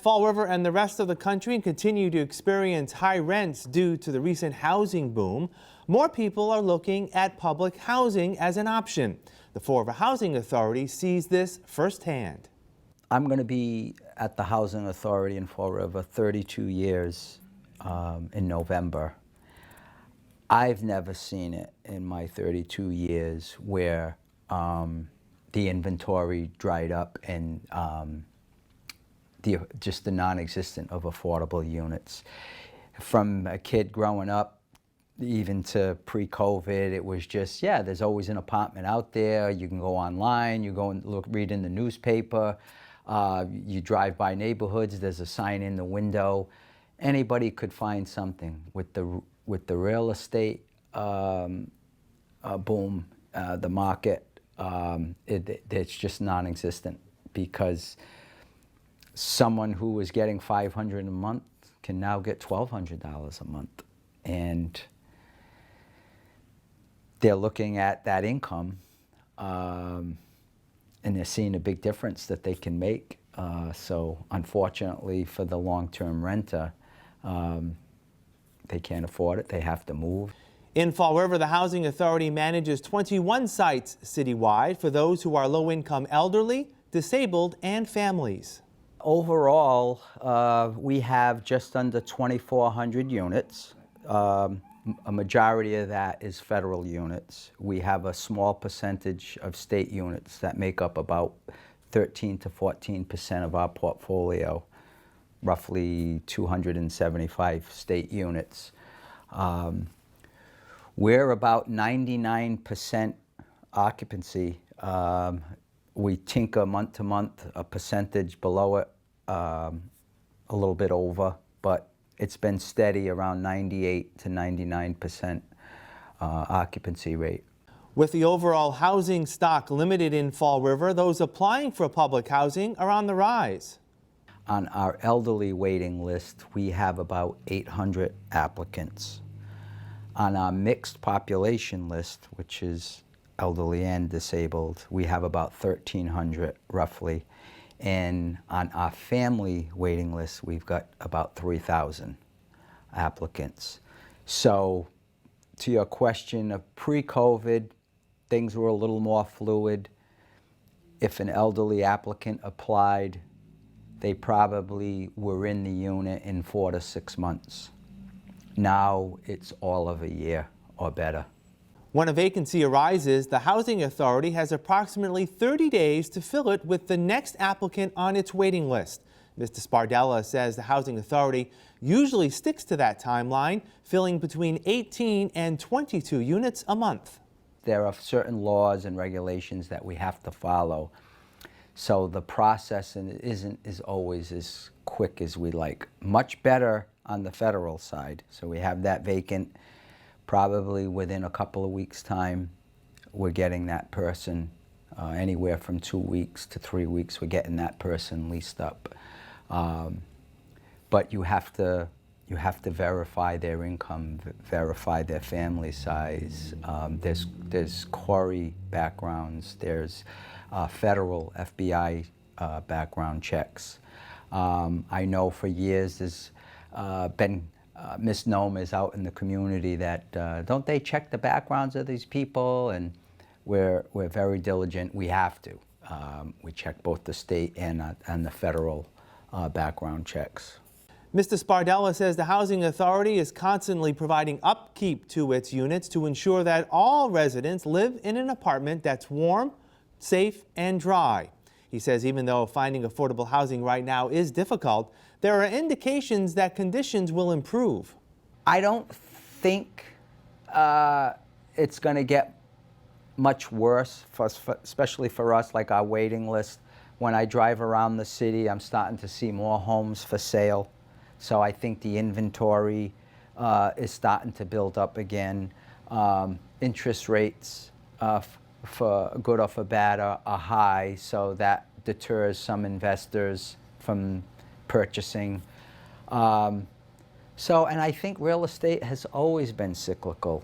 Fall River and the rest of the country continue to experience high rents due to the recent housing boom, more people are looking at public housing as an option. The Fall River Housing Authority sees this firsthand. I'm going to be at the Housing Authority in Fall River 32 years in November. I've never seen it in my 32 years where the inventory dried up and just the non-existent of affordable units. From a kid growing up, even to pre-COVID, it was just, yeah, there's always an apartment out there. You can go online, you go and read in the newspaper, you drive by neighborhoods, there's a sign in the window. Anybody could find something. With the real estate boom, the market, it's just non-existent, because someone who was getting $500 a month can now get $1,200 a month. And they're looking at that income and they're seeing a big difference that they can make. So unfortunately for the long-term renter, they can't afford it, they have to move. In Fall River, the Housing Authority manages 21 sites citywide for those who are low-income elderly, disabled, and families. Overall, we have just under 2,400 units. A majority of that is federal units. We have a small percentage of state units that make up about 13 to 14% of our portfolio, roughly 275 state units. We're about 99% occupancy. We tinker month to month, a percentage below it, a little bit over, but it's been steady around 98 to 99% occupancy rate. With the overall housing stock limited in Fall River, those applying for public housing are on the rise. On our elderly waiting list, we have about 800 applicants. On our mixed population list, which is elderly and disabled, we have about 1,300 roughly. And on our family waiting list, we've got about 3,000 applicants. So to your question of pre-COVID, things were a little more fluid. If an elderly applicant applied, they probably were in the unit in 4 to 6 months. Now it's all of a year or better. When a vacancy arises, the Housing Authority has approximately 30 days to fill it with the next applicant on its waiting list. Mr. Spardella says the Housing Authority usually sticks to that timeline, filling between 18 and 22 units a month. There are certain laws and regulations that we have to follow. So the process isn't always as quick as we like. Much better on the federal side. So we have that vacant. Probably within a couple of weeks' time, we're getting that person, anywhere from 2 weeks to 3 weeks, we're getting that person leased up. But you have to verify their income, verify their family size. There's quarry backgrounds, there's federal FBI background checks. I know for years there's been misnomers out in the community that don't they check the backgrounds of these people, and we're very diligent. We have to. We check both the state and the federal background checks. Mr. Spardella says the Housing Authority is constantly providing upkeep to its units to ensure that all residents live in an apartment that's warm, safe, and dry. He says even though finding affordable housing right now is difficult, there are indications that conditions will improve. I don't think it's going to get much worse, especially for us, like our waiting list. When I drive around the city, I'm starting to see more homes for sale. So I think the inventory is starting to build up again. Interest rates, for good or for bad, are high, so that deters some investors from purchasing. And I think real estate has always been cyclical.